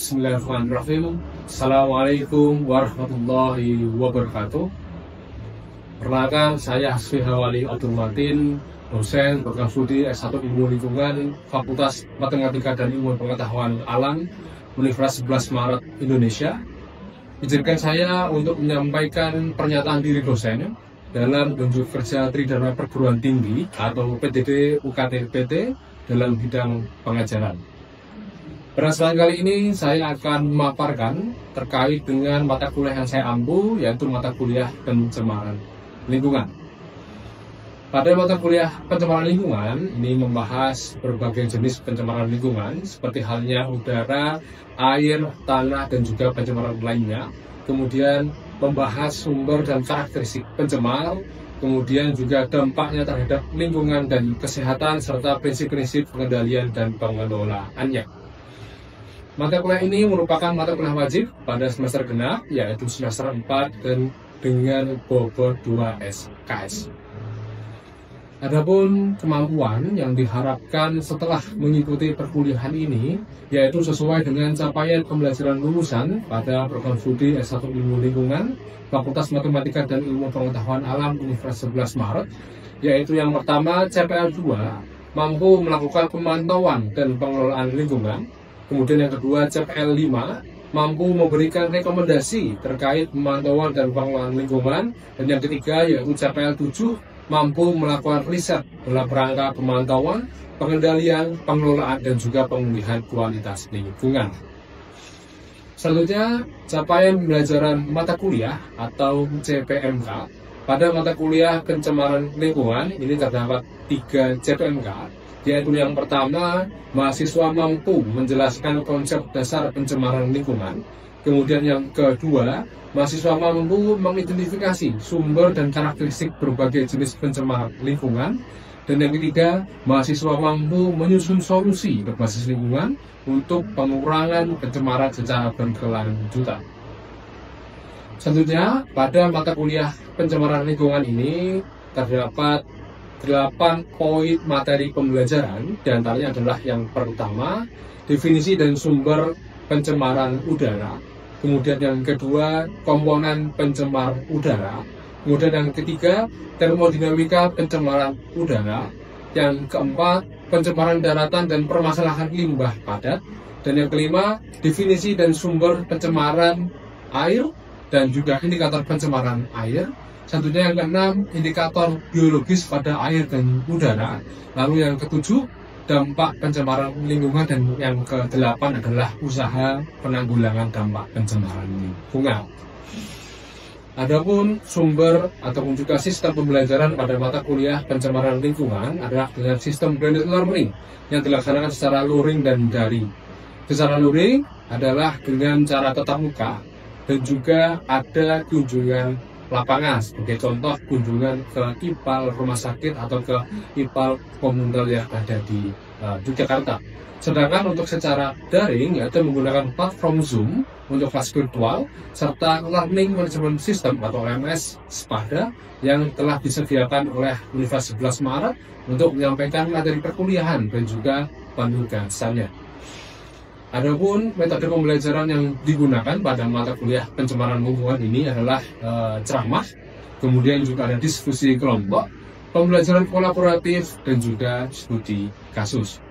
Bismillahirrahmanirrahim. Assalamualaikum warahmatullahi wabarakatuh. Perkenalkan, saya Hasfi Hawali Abdul Matin, dosen program studi S1 Ilmu Lingkungan, Fakultas Matematika dan Ilmu Pengetahuan Alam, Universitas 11 Maret, Indonesia. Izinkan saya untuk menyampaikan pernyataan diri dosen dalam unjuk kerja Tridharma Perguruan Tinggi atau PTD UKT-PT dalam bidang pengajaran. Pada kesempatan kali ini saya akan memaparkan terkait dengan mata kuliah yang saya ampu, yaitu mata kuliah pencemaran lingkungan. Pada mata kuliah pencemaran lingkungan ini membahas berbagai jenis pencemaran lingkungan seperti halnya udara, air, tanah, dan juga pencemaran lainnya. Kemudian membahas sumber dan karakteristik pencemar, kemudian juga dampaknya terhadap lingkungan dan kesehatan serta prinsip-prinsip pengendalian dan pengelolaannya. Mata kuliah ini merupakan mata kuliah wajib pada semester genap, yaitu semester 4 dan dengan bobot 2 SKS. Adapun kemampuan yang diharapkan setelah mengikuti perkuliahan ini, yaitu sesuai dengan capaian pembelajaran lulusan pada program studi S1 Ilmu Lingkungan, Fakultas Matematika dan Ilmu Pengetahuan Alam Universitas 11 Maret, yaitu yang pertama CPL 2, mampu melakukan pemantauan dan pengelolaan lingkungan. Kemudian yang kedua CPL 5, mampu memberikan rekomendasi terkait pemantauan dan pengelolaan lingkungan. Dan yang ketiga yaitu CPL 7, mampu melakukan riset dalam rangka pemantauan, pengendalian, pengelolaan, dan juga pemulihan kualitas lingkungan. Selanjutnya, capaian pembelajaran mata kuliah atau CPMK. Pada mata kuliah pencemaran lingkungan, ini terdapat 3 CPMK, yaitu yang pertama, mahasiswa mampu menjelaskan konsep dasar pencemaran lingkungan. Kemudian yang kedua, mahasiswa mampu mengidentifikasi sumber dan karakteristik berbagai jenis pencemar lingkungan. Dan yang ketiga, mahasiswa mampu menyusun solusi berbasis lingkungan untuk pengurangan pencemaran secara berkelanjutan. Selanjutnya, pada mata kuliah pencemaran lingkungan ini terdapat 8 poin materi pembelajaran, diantaranya adalah yang pertama, definisi dan sumber pencemaran udara. Kemudian yang kedua, komponen pencemar udara. Kemudian yang ketiga, termodinamika pencemaran udara. Yang keempat, pencemaran daratan dan permasalahan limbah padat. Dan yang kelima, definisi dan sumber pencemaran air dan juga indikator pencemaran air. Selanjutnya yang keenam, indikator biologis pada air dan udara. Lalu yang ketujuh, dampak pencemaran lingkungan, dan yang kedelapan adalah usaha penanggulangan dampak pencemaran lingkungan. Adapun sumber ataupun juga sistem pembelajaran pada mata kuliah pencemaran lingkungan adalah dengan sistem blended learning yang dilaksanakan secara luring dan daring. Secara luring adalah dengan cara tatap muka dan juga ada kunjungan lapangan, sebagai contoh kunjungan ke IPAL rumah sakit atau ke IPAL komunal yang ada di Yogyakarta. Sedangkan untuk secara daring, yaitu menggunakan platform Zoom untuk kelas virtual, serta Learning Management System atau LMS SPADA yang telah disediakan oleh Universitas 11 Maret untuk menyampaikan materi perkuliahan dan juga penugasannya. Adapun metode pembelajaran yang digunakan pada mata kuliah pencemaran lingkungan ini adalah ceramah, kemudian juga ada diskusi kelompok, pembelajaran kolaboratif, dan juga studi kasus.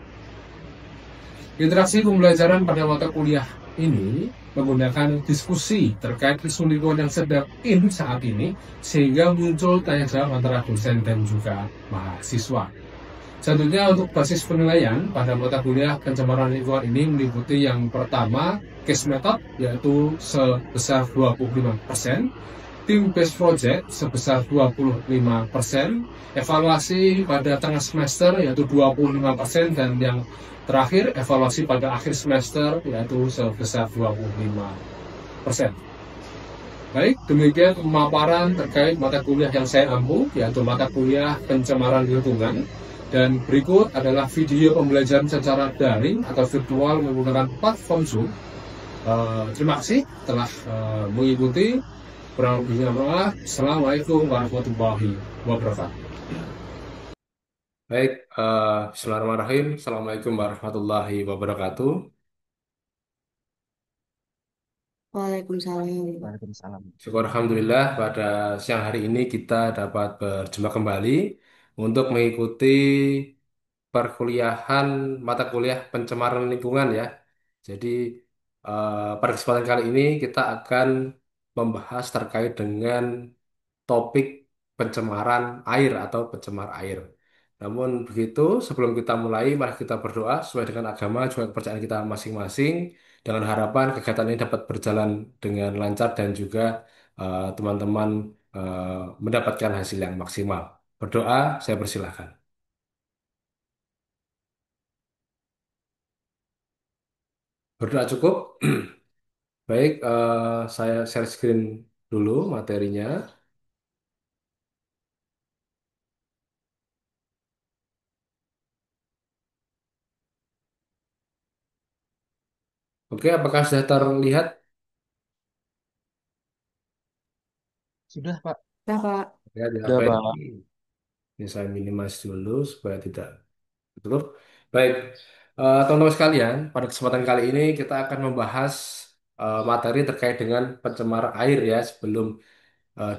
Interaksi pembelajaran pada mata kuliah ini menggunakan diskusi terkait isu lingkungan yang sedang saat ini, sehingga muncul tanya jawab antara dosen dan juga mahasiswa. Selanjutnya untuk basis penilaian pada mata kuliah pencemaran lingkungan ini meliputi yang pertama, case method, yaitu sebesar 25%, team based project sebesar 25%, evaluasi pada tengah semester yaitu 25%, dan yang terakhir evaluasi pada akhir semester yaitu sebesar 25%. Baik, demikian pemaparan terkait mata kuliah yang saya ampu, yaitu mata kuliah pencemaran lingkungan. Dan berikut adalah video pembelajaran secara daring atau virtual menggunakan platform Zoom. Terima kasih telah mengikuti. Kurang lebihnya mohon maaf. Assalamualaikum warahmatullahi wabarakatuh. Baik, bismillahirrahmanirrahim. Assalamualaikum warahmatullahi wabarakatuh. Waalaikumsalam. Waalaikumsalam. Syukur Alhamdulillah pada siang hari ini kita dapat berjumpa kembali untuk mengikuti perkuliahan mata kuliah pencemaran lingkungan ya. Jadi pada kesempatan kali ini kita akan membahas terkait dengan topik pencemaran air atau pencemar air. Namun begitu, sebelum kita mulai, mari kita berdoa sesuai dengan agama juga kepercayaan kita masing-masing, dengan harapan kegiatan ini dapat berjalan dengan lancar dan juga teman-teman mendapatkan hasil yang maksimal. Berdoa, saya persilahkan. Berdoa cukup. Baik, saya share screen dulu materinya. Oke, apakah sudah terlihat? Sudah, Pak. Ya, Kak. Ya, ya, Sudah, baik. Pak. Ini saya minimize dulu supaya tidak tutup. Baik, teman-teman sekalian, pada kesempatan kali ini kita akan membahas materi terkait dengan pencemaran air ya. Sebelum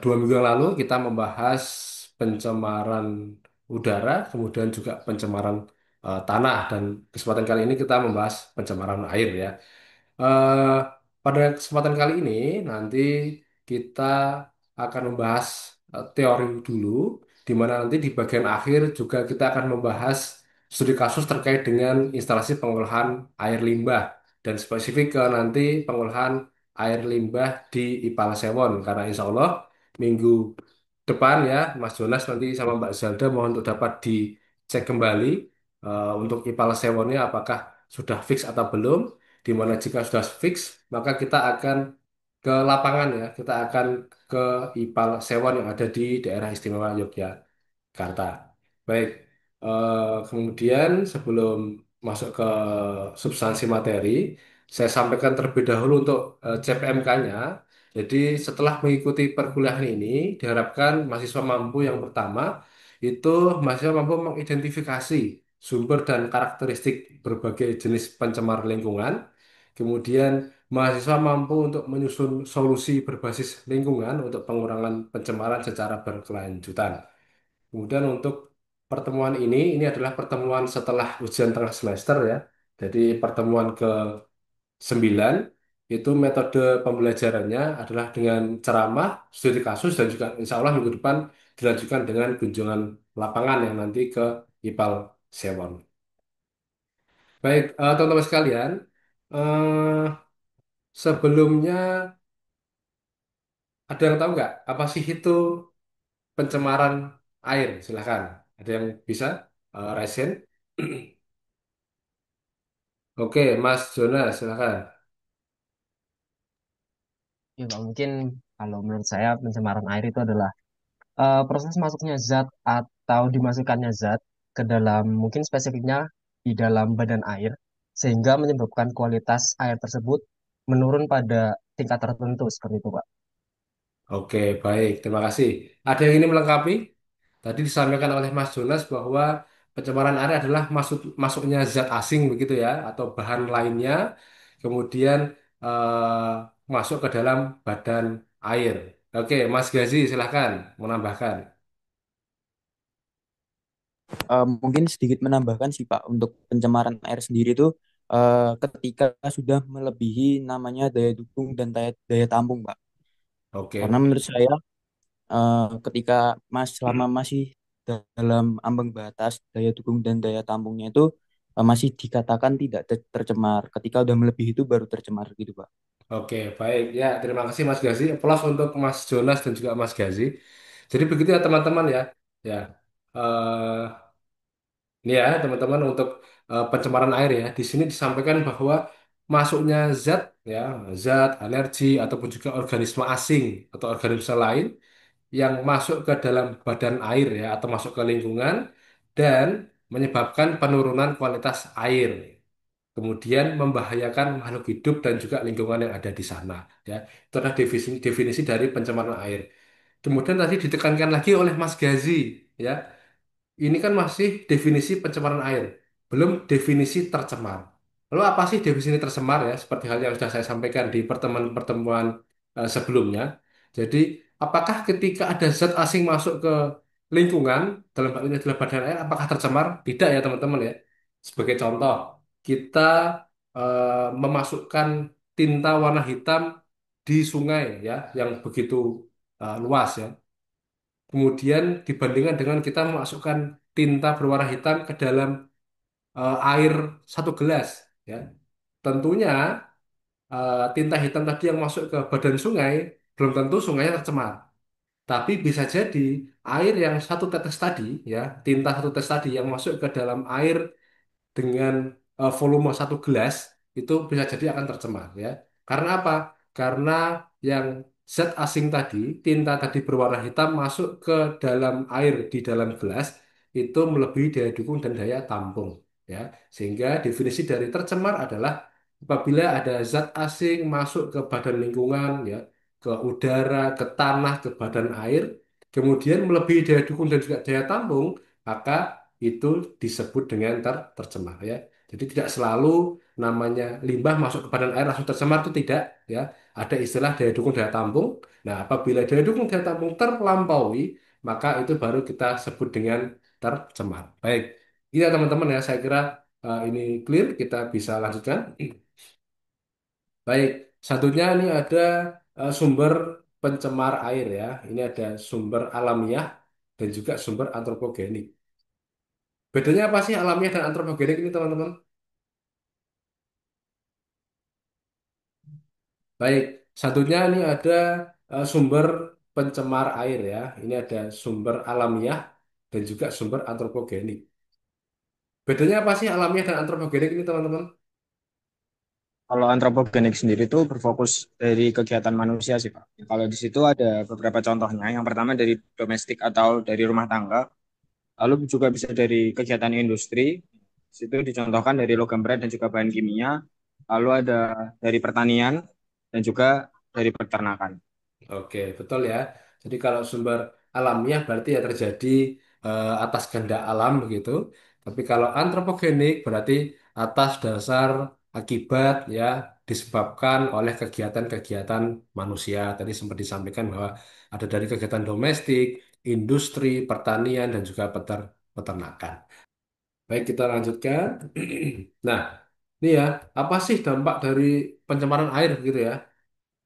2 minggu yang lalu kita membahas pencemaran udara, kemudian juga pencemaran tanah, dan kesempatan kali ini kita membahas pencemaran air ya. Eh, Pada kesempatan kali ini nanti kita akan membahas teori dulu, di mana nanti di bagian akhir juga kita akan membahas studi kasus terkait dengan instalasi pengolahan air limbah dan spesifik ke nanti pengolahan air limbah di Ipal Sewon, karena insya Allah minggu depan ya Mas Jonas nanti sama Mbak Zelda mohon untuk dapat dicek kembali untuk Ipal Sewonnya apakah sudah fix atau belum, di mana jika sudah fix maka kita akan ke lapangan ya, kita akan ke Ipal Sewon yang ada di daerah istimewa Yogyakarta. Baik, kemudian sebelum masuk ke substansi materi, saya sampaikan terlebih dahulu untuk CPMK-nya. Jadi setelah mengikuti perkuliahan ini, diharapkan mahasiswa mampu yang pertama itu mahasiswa mampu mengidentifikasi sumber dan karakteristik berbagai jenis pencemar lingkungan. Kemudian mahasiswa mampu untuk menyusun solusi berbasis lingkungan untuk pengurangan pencemaran secara berkelanjutan. Kemudian untuk pertemuan ini adalah pertemuan setelah ujian tengah semester ya. Jadi pertemuan ke-9 itu metode pembelajarannya adalah dengan ceramah, studi kasus, dan juga insya Allah minggu depan dilanjutkan dengan kunjungan lapangan yang nanti ke IPAL Sewon. Baik, teman-teman sekalian, eh, sebelumnya ada yang tahu nggak apa sih itu pencemaran air? Silahkan. Ada yang bisa raise hand? Oke, Mas Jonas, silakan. Ya, Pak. Mungkin kalau menurut saya pencemaran air itu adalah proses masuknya zat atau dimasukkannya zat ke dalam, mungkin spesifiknya di dalam badan air, sehingga menyebabkan kualitas air tersebut menurun pada tingkat tertentu, seperti itu, Pak. Oke, baik. Terima kasih. Ada yang ini melengkapi? Tadi disampaikan oleh Mas Jonas bahwa pencemaran air adalah masuknya zat asing begitu ya, atau bahan lainnya, kemudian masuk ke dalam badan air. Oke, Mas Gazi, silahkan menambahkan. Mungkin sedikit menambahkan sih Pak, untuk pencemaran air sendiri itu ketika sudah melebihi namanya daya dukung dan daya tampung Pak. Oke, Karena menurut saya ketika selama masih dalam ambang batas daya dukung dan daya tampungnya itu masih dikatakan tidak tercemar. Ketika udah melebihi itu baru tercemar gitu Pak. oke, baik. Ya, terima kasih Mas Gazi. Plus untuk Mas Jonas dan juga Mas Gazi. Jadi begitu ya teman-teman ya. Ya. eh, Ini ya teman-teman untuk pencemaran air ya. Di sini disampaikan bahwa masuknya zat ya, zat, alergi ataupun juga organisme asing atau organisme lain yang masuk ke dalam badan air ya atau masuk ke lingkungan dan menyebabkan penurunan kualitas air. Kemudian membahayakan makhluk hidup dan juga lingkungan yang ada di sana ya. Itu adalah definisi dari pencemaran air. Kemudian tadi ditekankan lagi oleh Mas Gazi ya, ini kan masih definisi pencemaran air, belum definisi tercemar. Lalu apa sih definisi tercemar ya? Seperti hal yang sudah saya sampaikan di pertemuan-pertemuan sebelumnya. Jadi, apakah ketika ada zat asing masuk ke lingkungan, dalam hal ini adalah badan air, apakah tercemar? Tidak ya teman-teman ya. Sebagai contoh, kita memasukkan tinta warna hitam di sungai ya, yang begitu luas ya. Kemudian dibandingkan dengan kita memasukkan tinta berwarna hitam ke dalam air 1 gelas ya. Tentunya tinta hitam tadi yang masuk ke badan sungai belum tentu sungainya tercemar. Tapi bisa jadi air yang 1 tetes tadi ya, tinta 1 tetes tadi yang masuk ke dalam air dengan volume 1 gelas itu bisa jadi akan tercemar ya. Karena apa? Karena yang zat asing tadi, tinta tadi berwarna hitam masuk ke dalam air di dalam gelas itu melebihi daya dukung dan daya tampung ya. Sehingga definisi dari tercemar adalah apabila ada zat asing masuk ke badan lingkungan ya, ke udara, ke tanah, ke badan air, kemudian melebihi daya dukung dan juga daya tampung, maka itu disebut dengan tercemar ya. Jadi tidak selalu namanya limbah masuk ke badan air langsung tercemar itu tidak ya. Ada istilah daya dukung daya tampung. Nah, apabila daya dukung daya tampung terlampaui, maka itu baru kita sebut dengan tercemar. Baik, iya teman-teman ya, saya kira ini clear, kita bisa lanjutkan. Baik, satunya ini ada sumber pencemar air ya. Ini ada sumber alamiah dan juga sumber antropogenik. Bedanya apa sih alamiah dan antropogenik ini teman-teman? Baik, satunya ini ada sumber pencemar air ya. Ini ada sumber alamiah dan juga sumber antropogenik. Bedanya apa sih alamiah dan antropogenik ini teman-teman? Kalau antropogenik sendiri itu berfokus dari kegiatan manusia sih, Pak. Kalau di situ ada beberapa contohnya. Yang pertama dari domestik atau dari rumah tangga. Lalu juga bisa dari kegiatan industri. Di situ dicontohkan dari logam berat dan juga bahan kimia. Lalu ada dari pertanian dan juga dari peternakan. Oke, betul ya. Jadi kalau sumber alamiah berarti ya terjadi atas kehendak alam begitu. Tapi kalau antropogenik berarti atas dasar akibat ya disebabkan oleh kegiatan-kegiatan manusia. Tadi sempat disampaikan bahwa ada dari kegiatan domestik, industri, pertanian dan juga peternakan. Baik, kita lanjutkan. Nah, ini ya, apa sih dampak dari pencemaran air gitu ya?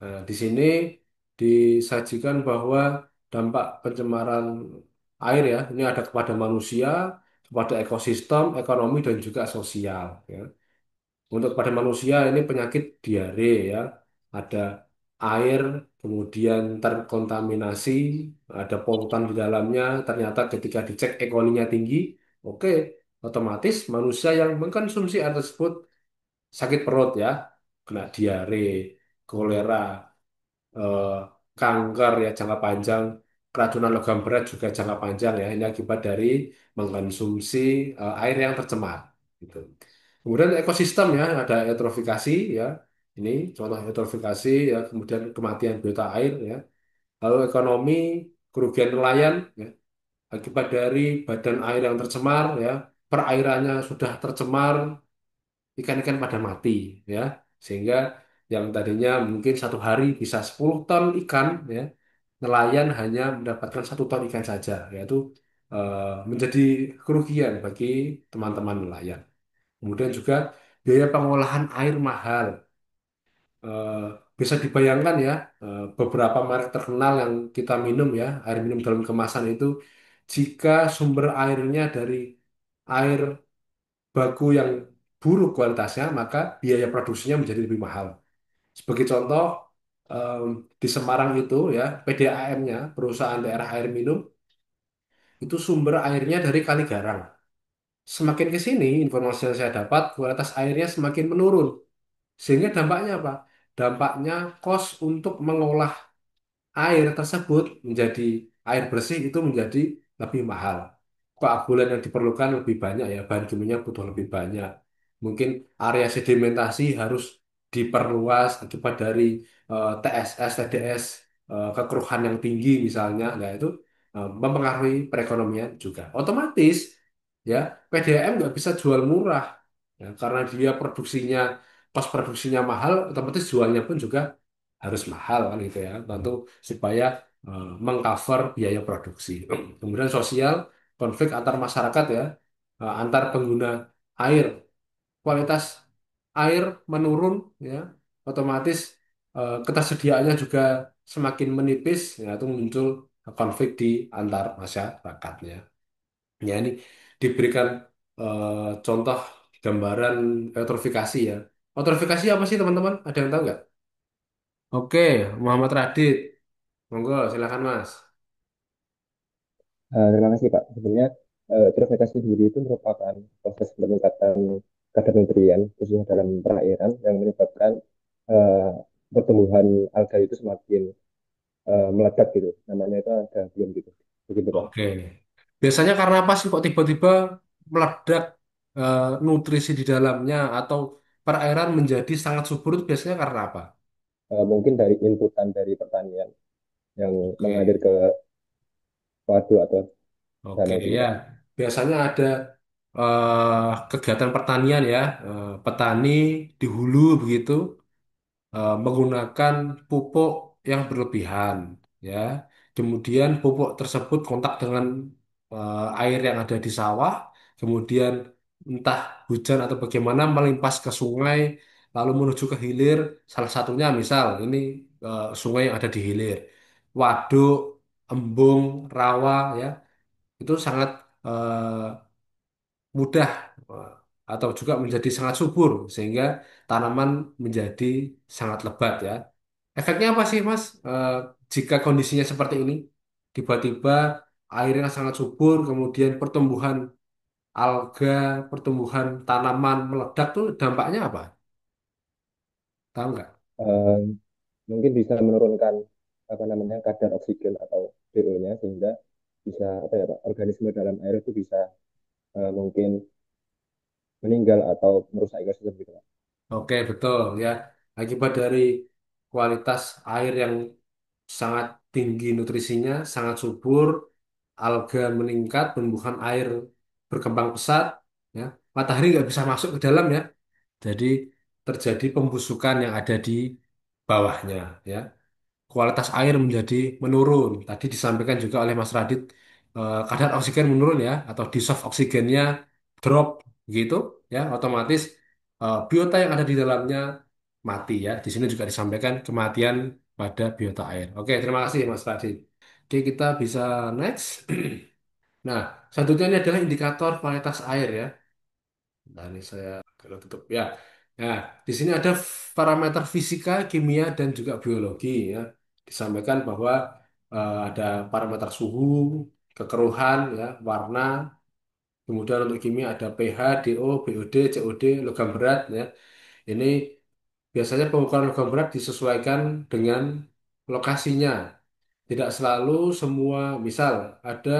Nah, di sini disajikan bahwa dampak pencemaran air ya, ini ada kepada manusia, kepada ekosistem, ekonomi, dan juga sosial. Ya. Untuk kepada manusia ini penyakit diare ya, ada air, kemudian terkontaminasi, ada polutan di dalamnya, ternyata ketika dicek E. coli-nya tinggi, oke, otomatis manusia yang mengkonsumsi air tersebut sakit perut ya, kena diare, kolera, eh, kanker ya jangka panjang, keracunan logam berat juga jangka panjang ya. Ini akibat dari mengkonsumsi air yang tercemar. Gitu. Kemudian ekosistem ya, ada eutrofikasi ya. Ini contoh eutrofikasi ya, kemudian kematian biota air ya. Lalu ekonomi, kerugian nelayan ya, akibat dari badan air yang tercemar ya, perairannya sudah tercemar, ikan-ikan pada mati ya, sehingga yang tadinya mungkin 1 hari bisa 10 ton ikan ya, nelayan hanya mendapatkan 1 ton ikan saja, yaitu menjadi kerugian bagi teman-teman nelayan. Kemudian juga biaya pengolahan air mahal. Eh, Bisa dibayangkan ya, beberapa merek terkenal yang kita minum ya, air minum dalam kemasan itu, jika sumber airnya dari air baku yang buruk kualitasnya, maka biaya produksinya menjadi lebih mahal. Sebagai contoh, em, di Semarang itu ya, PDAM-nya, perusahaan daerah air minum, itu sumber airnya dari Kali Garang. Semakin ke sini, informasi yang saya dapat, kualitas airnya semakin menurun. Sehingga dampaknya apa? Dampaknya kos untuk mengolah air tersebut menjadi air bersih itu menjadi lebih mahal. Koagulan yang diperlukan lebih banyak ya, bahan kimianya butuh lebih banyak. Mungkin area sedimentasi harus diperluas akibat dari TSS, TDS, kekeruhan yang tinggi misalnya. Nah itu mempengaruhi perekonomian juga. Otomatis ya PDAM nggak bisa jual murah. Ya, karena dia produksinya, kos produksinya mahal, otomatis jualnya pun juga harus mahal kan gitu ya. Tentu supaya mengcover biaya produksi. Kemudian sosial, konflik antar masyarakat ya, antar pengguna air, kualitas air menurun ya, otomatis ketersediaannya juga semakin menipis, ya itu muncul konflik di antar masyarakatnya. Ya ini diberikan contoh gambaran eutrofikasi ya. Eutrofikasi apa sih teman-teman? Ada yang tahu nggak? Oke, Muhammad Radit, monggo silakan Mas. Terima kasih Pak. Sebenarnya purifikasi sendiri itu merupakan proses peningkatan kadar nutrien khususnya dalam perairan yang menyebabkan eh, pertumbuhan alga itu semakin meledak gitu. Namanya itu ada biom gitu. Begitu Pak. Oke. Biasanya karena apa sih kok tiba-tiba meledak nutrisi di dalamnya atau perairan menjadi sangat subur itu biasanya karena apa? Mungkin dari inputan dari pertanian yang mengalir Oke. ke waduk atau Oke, danau gitu ya. Pak. Biasanya ada kegiatan pertanian ya, petani di hulu begitu menggunakan pupuk yang berlebihan, ya. Kemudian pupuk tersebut kontak dengan air yang ada di sawah, kemudian entah hujan atau bagaimana melimpas ke sungai, lalu menuju ke hilir. Salah satunya misal ini sungai yang ada di hilir, waduk, embung, rawa, ya itu sangat mudah eh, atau juga menjadi sangat subur sehingga tanaman menjadi sangat lebat ya. Efeknya apa sih Mas? Jika kondisinya seperti ini, tiba-tiba airnya sangat subur, kemudian pertumbuhan alga, pertumbuhan tanaman meledak tuh dampaknya apa? Tahu nggak? Eh, Mungkin bisa menurunkan apa namanya kadar oksigen atau DO-nya sehingga bisa apa ya Pak, organisme dalam air itu bisa mungkin meninggal atau merusak ekosistem gitu Pak. Oke, betul ya. Akibat dari kualitas air yang sangat tinggi nutrisinya, sangat subur, alga meningkat, tumbuhan air berkembang pesat, ya. Matahari nggak bisa masuk ke dalam ya. Jadi terjadi pembusukan yang ada di bawahnya, ya. Kualitas air menjadi menurun. Tadi disampaikan juga oleh Mas Radit, kadar oksigen menurun ya, atau dissolve oksigennya drop gitu, ya. Otomatis biota yang ada di dalamnya mati ya. Di sini juga disampaikan kematian pada biota air. Oke, terima kasih Mas Radit. Oke, kita bisa next. Nah, selanjutnya ini adalah indikator kualitas air ya. Nah, ini saya kalau tutup ya. Nah, di sini ada parameter fisika, kimia, dan juga biologi ya. Disampaikan bahwa ada parameter suhu, kekeruhan, ya, warna. Kemudian untuk kimia ada pH, DO, BOD, COD, logam berat ya. Ini biasanya pengukuran logam berat disesuaikan dengan lokasinya. Tidak selalu semua, misal ada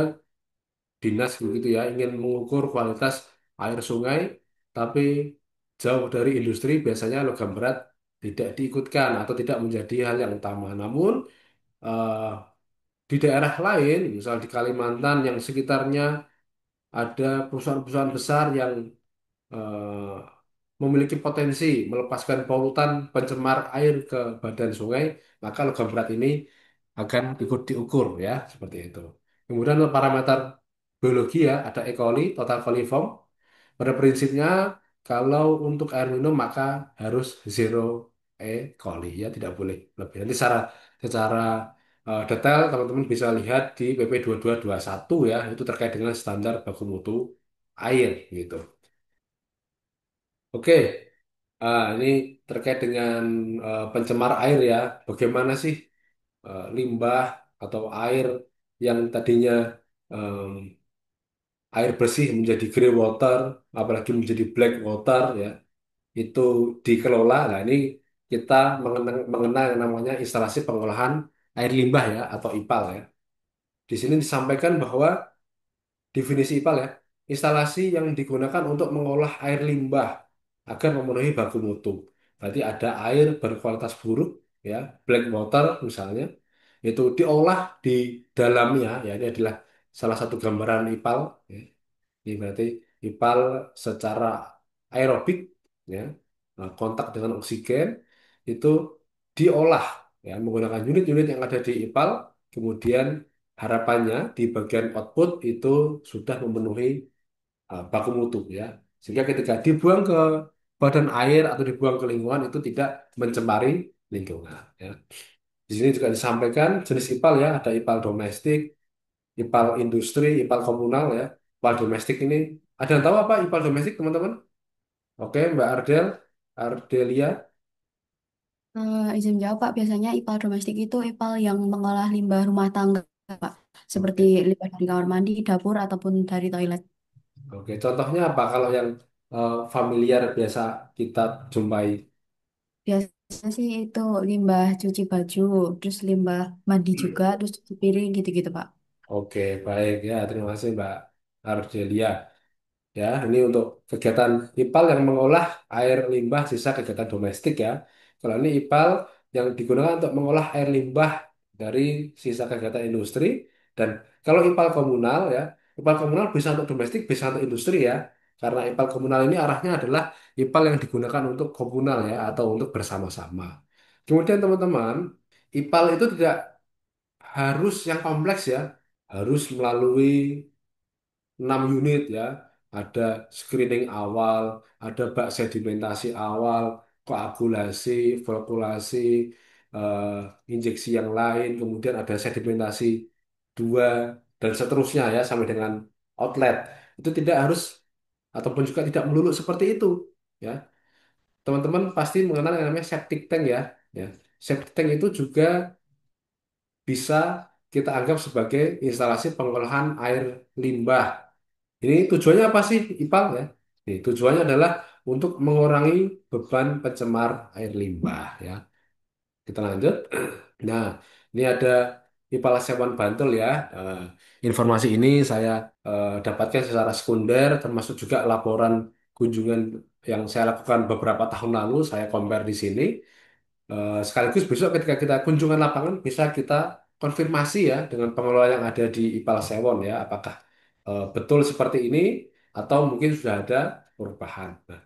dinas begitu ya ingin mengukur kualitas air sungai tapi jauh dari industri biasanya logam berat tidak diikutkan atau tidak menjadi hal yang utama. Namun eh, di daerah lain, misal di Kalimantan yang sekitarnya ada perusahaan-perusahaan besar yang eh, memiliki potensi melepaskan polutan pencemar air ke badan sungai, maka logam berat ini akan ikut diukur ya, seperti itu. Kemudian untuk parameter biologi ya, ada E. coli, total coliform. Pada prinsipnya, kalau untuk air minum maka harus zero E. coli ya, tidak boleh lebih. Nanti secara detail teman-teman bisa lihat di PP 2221 ya, itu terkait dengan standar baku mutu air gitu. Oke, ini terkait dengan pencemar air ya. Bagaimana sih limbah atau air yang tadinya em, air bersih menjadi grey water, apalagi menjadi black water ya, itu dikelola. Nah, ini kita mengenal yang namanya instalasi pengolahan air limbah ya atau IPAL ya. Di sini disampaikan bahwa definisi IPAL ya, instalasi yang digunakan untuk mengolah air limbah agar memenuhi baku mutu. Berarti ada air berkualitas buruk, ya, black water misalnya, itu diolah di dalamnya, ya ini adalah salah satu gambaran IPAL. Ya. Ini berarti IPAL secara aerobik, ya, kontak dengan oksigen itu diolah ya menggunakan unit-unit yang ada di IPAL, kemudian harapannya di bagian output itu sudah memenuhi baku mutu ya, sehingga ketika dibuang ke badan air atau dibuang ke lingkungan itu tidak mencemari lingkungan ya. Di sini juga disampaikan jenis IPAL ya, ada IPAL domestik, IPAL industri, IPAL komunal ya. IPAL domestik ini ada yang tahu apa IPAL domestik teman-teman? Oke, Mbak Ardelia. Izin jawab Pak, biasanya IPAL domestik itu IPAL yang mengolah limbah rumah tangga Pak, seperti Oke, limbah dari kamar mandi, dapur, ataupun dari toilet. oke. Contohnya apa kalau yang familiar biasa kita jumpai? Biasanya sih itu limbah cuci baju, terus limbah mandi juga, terus cuci piring gitu-gitu Pak. Oke, baik ya. Terima kasih Mbak Ardelia. Ya, ini untuk kegiatan IPAL yang mengolah air limbah sisa kegiatan domestik ya. Kalau ini IPAL yang digunakan untuk mengolah air limbah dari sisa kegiatan industri, dan kalau IPAL komunal ya, IPAL komunal bisa untuk domestik, bisa untuk industri ya. Karena IPAL komunal ini arahnya adalah IPAL yang digunakan untuk komunal ya atau untuk bersama-sama. Kemudian teman-teman, IPAL itu tidak harus yang kompleks ya, harus melalui 6 unit ya. Ada screening awal, ada bak sedimentasi awal, koagulasi, flokulasi, eh, injeksi yang lain, kemudian ada sedimentasi 2 dan seterusnya ya sampai dengan outlet. Itu tidak harus ataupun juga tidak melulu seperti itu ya. Teman-teman pasti mengenal yang namanya septic tank ya. Ya. Septic tank itu juga bisa kita anggap sebagai instalasi pengolahan air limbah. Ini tujuannya apa sih, IPAL ya? Ini tujuannya adalah untuk mengurangi beban pencemar air limbah ya. Kita lanjut. Nah, ini ada IPAL Sewan Bantul ya. Eh, Informasi ini saya dapatkan secara sekunder, termasuk juga laporan kunjungan yang saya lakukan beberapa tahun lalu. Saya compare di sini. Sekaligus besok ketika kita kunjungan lapangan bisa kita konfirmasi ya dengan pengelola yang ada di IPAL Sewon ya, apakah betul seperti ini atau mungkin sudah ada perubahan. Nah,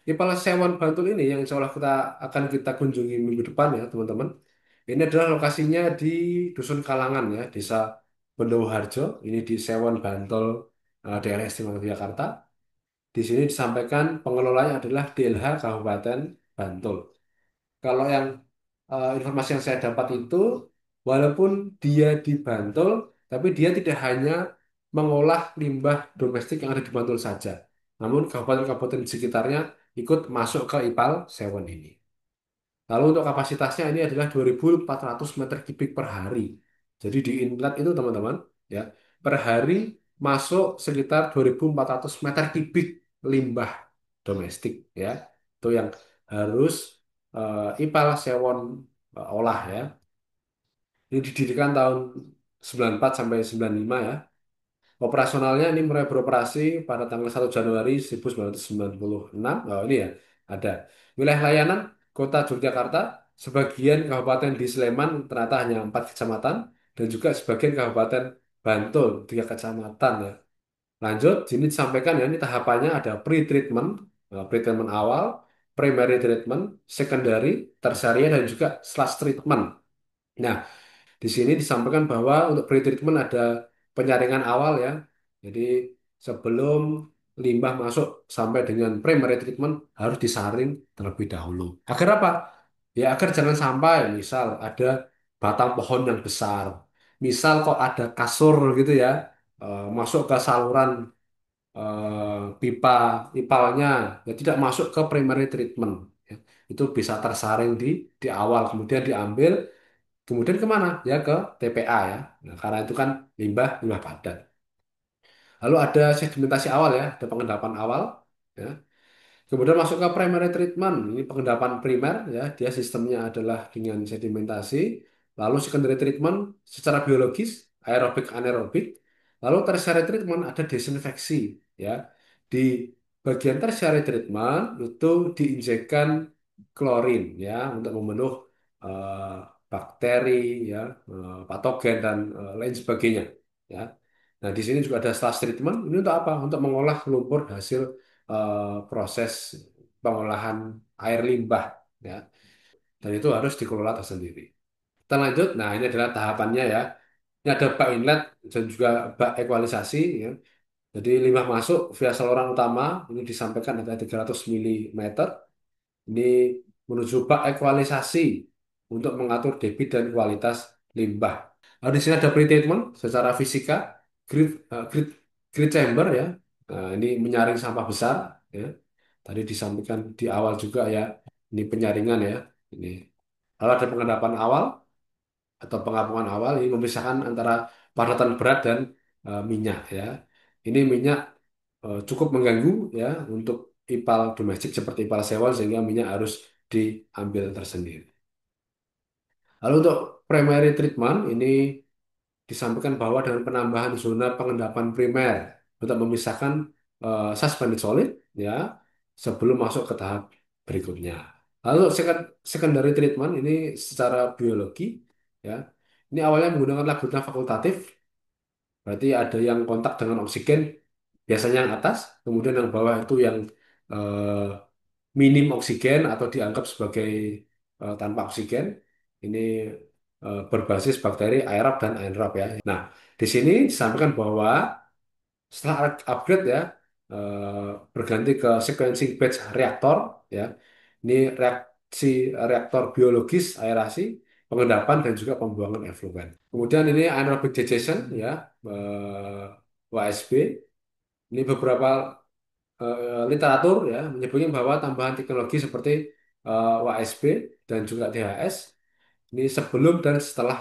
IPAL Sewon Bantul ini yang insya Allah kita kunjungi minggu depan ya teman-teman. Ini adalah lokasinya di Dusun Kalangan ya, Desa Bondowoharjo. Ini di Sewon Bantul, daerah istimewa Yogyakarta. Di sini disampaikan pengelolanya adalah DLH Kabupaten Bantul. Kalau yang informasi yang saya dapat itu, walaupun dia di Bantul, tapi dia tidak hanya mengolah limbah domestik yang ada di Bantul saja. Namun kabupaten-kabupaten di sekitarnya ikut masuk ke IPAL Seven ini. Lalu untuk kapasitasnya ini adalah 2.400 meter kubik per hari. Jadi di inlet itu teman-teman, ya per hari masuk sekitar 2.400 meter kubik limbah domestik ya. Itu yang harus IPAL Sewon olah ya. Ini didirikan tahun 94 sampai 95 ya. Operasionalnya ini mulai beroperasi pada tanggal 1 Januari 1996. Oh, ini ya, ada. Wilayah layanan Kota Yogyakarta, sebagian kabupaten di Sleman ternyata hanya 4 kecamatan, dan juga sebagian kabupaten Bantul 3 kecamatan ya. Lanjut, sini disampaikan ya, ini tahapannya ada pre-treatment, pre-treatment awal, primary treatment, secondary, tertiary, dan juga slash treatment. Nah, di sini disampaikan bahwa untuk pre-treatment ada penyaringan awal ya. Jadi sebelum limbah masuk sampai dengan primary treatment harus disaring terlebih dahulu. Agar apa? Ya agar jangan sampai misal ada batang pohon yang besar. Misal kok ada kasur gitu ya, masuk ke saluran pipa ipalnya ya tidak masuk ke primary treatment. Ya. Itu bisa tersaring di awal, kemudian diambil. Kemudian kemana? Ya ke TPA ya. Nah, karena itu kan limbah padat. Lalu ada sedimentasi awal ya, ada pengendapan awal. Ya. Kemudian masuk ke primary treatment. Ini pengendapan primer ya, dia sistemnya adalah dengan sedimentasi. Lalu secondary treatment secara biologis, aerobik, anaerobik. Lalu tertiary treatment ada desinfeksi ya. Di bagian tertiary treatment itu diinjekkan klorin ya untuk memenuh eh, bakteri ya, patogen dan lain sebagainya ya. Nah, di sini juga ada slash treatment. Ini untuk apa? Untuk mengolah lumpur hasil proses pengolahan air limbah ya, dan itu harus dikelola tersendiri. Kita lanjut, nah ini adalah tahapannya ya. Ini ada bak inlet dan juga bak ekualisasi ya. Jadi limbah masuk via saluran utama ini disampaikan ada 300 mm. Ini menuju bak ekualisasi untuk mengatur debit dan kualitas limbah. Nah, di sini ada pretreatment secara fisika, grid, grid chamber ya. Nah, ini menyaring sampah besar ya. Tadi disampaikan di awal juga ya. Ini penyaringan ya. Ini. Lalu ada pengendapan awal atau pengapungan awal ini memisahkan antara padatan berat dan minyak ya. Ini minyak cukup mengganggu ya untuk ipal domestik seperti ipal sewon sehingga minyak harus diambil tersendiri. Lalu untuk primary treatment ini disampaikan bahwa dengan penambahan zona pengendapan primer untuk memisahkan suspended solid ya sebelum masuk ke tahap berikutnya. Lalu secondary treatment ini secara biologi ya. Ini awalnya menggunakan lagunan fakultatif, berarti ada yang kontak dengan oksigen, biasanya yang atas, kemudian yang bawah itu yang eh, minim oksigen atau dianggap sebagai tanpa oksigen. Ini berbasis bakteri aerob dan anaerob ya. Nah, di sini disampaikan bahwa setelah upgrade ya berganti ke sequencing batch reaktor ya. Ini reaksi reaktor biologis aerasi, pengendapan dan juga pembuangan efluen. Kemudian ini anaerobic digestion ya, WSB. Ini beberapa literatur ya menyebutkan bahwa tambahan teknologi seperti WSB dan juga THS ini sebelum dan setelah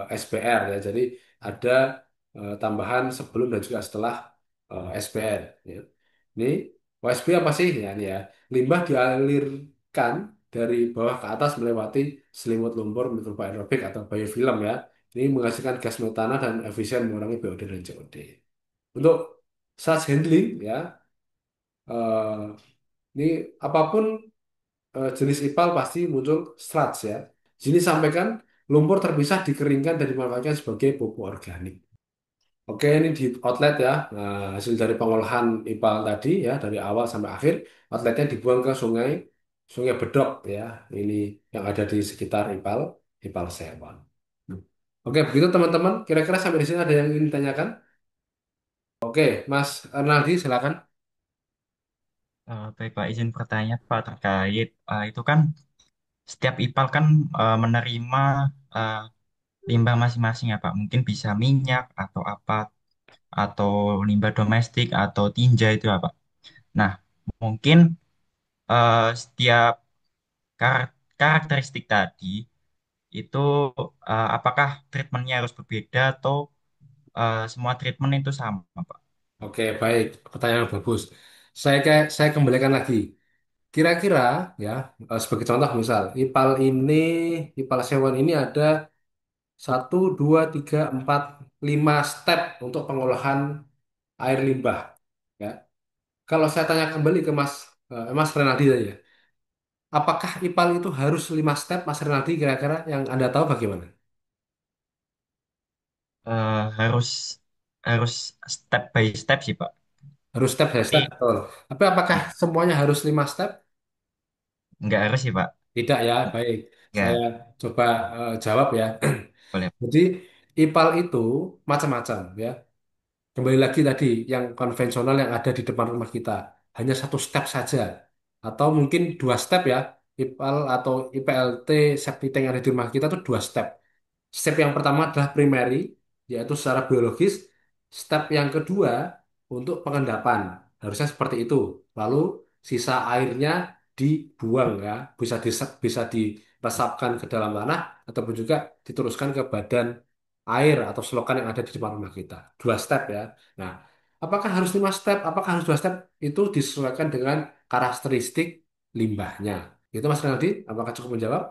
SBR ya. Jadi ada tambahan sebelum dan juga setelah SBR. Ya. Ini WSB apa sih? Ya, ini ya. Limbah dialirkan dari bawah ke atas melewati selimut lumpur mikroba aerobik atau biofilm ya. Ini menghasilkan gas metana dan efisien mengurangi BOD dan COD. Untuk sludge handling ya, eh, ini apapun jenis ipal pasti muncul sludge ya. Di sini sampaikan lumpur terpisah dikeringkan dan dimanfaatkan sebagai pupuk organik. Oke, ini di outlet ya. Nah, hasil dari pengolahan ipal tadi ya dari awal sampai akhir, outletnya dibuang ke sungai Sungai Bedok ya. Ini yang ada di sekitar ipal Sewon. Oke, begitu teman-teman. Kira-kira sampai di sini ada yang ingin ditanyakan? Oke, Mas Arnaldi silakan. Baik Pak, izin bertanya Pak terkait itu kan setiap IPAL kan menerima eh, limbah masing-masing ya Pak. Mungkin bisa minyak atau apa atau limbah domestik atau tinja itu ya Pak. Nah, mungkin setiap karakteristik tadi itu apakah treatmentnya harus berbeda atau semua treatment itu sama Pak? Oke, baik. Pertanyaan yang bagus. Saya kembalikan lagi. Kira-kira ya sebagai contoh misal ipal sewon ini ada 1, 2, 3, 4, 5 step untuk pengolahan air limbah. Ya, kalau saya tanya kembali ke Mas Renaldi tadi ya, apakah ipal itu harus 5 step, Mas Renaldi? Kira-kira yang Anda tahu bagaimana? Harus harus step by step sih Pak. Harus step by step, Tapi betul. Tapi apakah ya, semuanya harus 5 step? nggak harus sih Pak. Tidak ya, baik. Saya Ya, coba jawab ya. boleh. Jadi ipal itu macam-macam ya. Kembali lagi tadi yang konvensional yang ada di depan rumah kita hanya 1 step saja atau mungkin 2 step ya. IPAL atau IPLT septic tank yang ada di rumah kita itu 2 step. Step yang pertama adalah primary, yaitu secara biologis. Step yang kedua untuk pengendapan. Harusnya seperti itu. Lalu sisa airnya dibuang ya, bisa diresapkan ke dalam tanah ataupun juga diteruskan ke badan air atau selokan yang ada di depan rumah kita. 2 step ya. Nah, apakah harus 5 step? Apakah harus 2 step? Itu disesuaikan dengan karakteristik limbahnya. Itu Mas Renaldi, apakah cukup menjawab?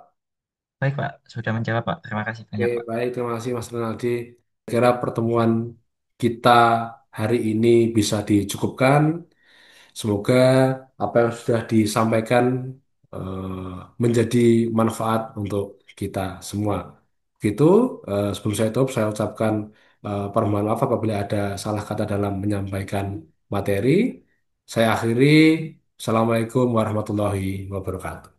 Baik, Pak. Sudah menjawab, Pak. Terima kasih Oke, banyak, Pak. baik. Terima kasih Mas Renaldi. Kira pertemuan kita hari ini bisa dicukupkan. Semoga apa yang sudah disampaikan menjadi manfaat untuk kita semua. Gitu, sebelum saya tutup, saya ucapkan permohonan maaf apabila ada salah kata dalam menyampaikan materi. Saya akhiri. Assalamualaikum warahmatullahi wabarakatuh.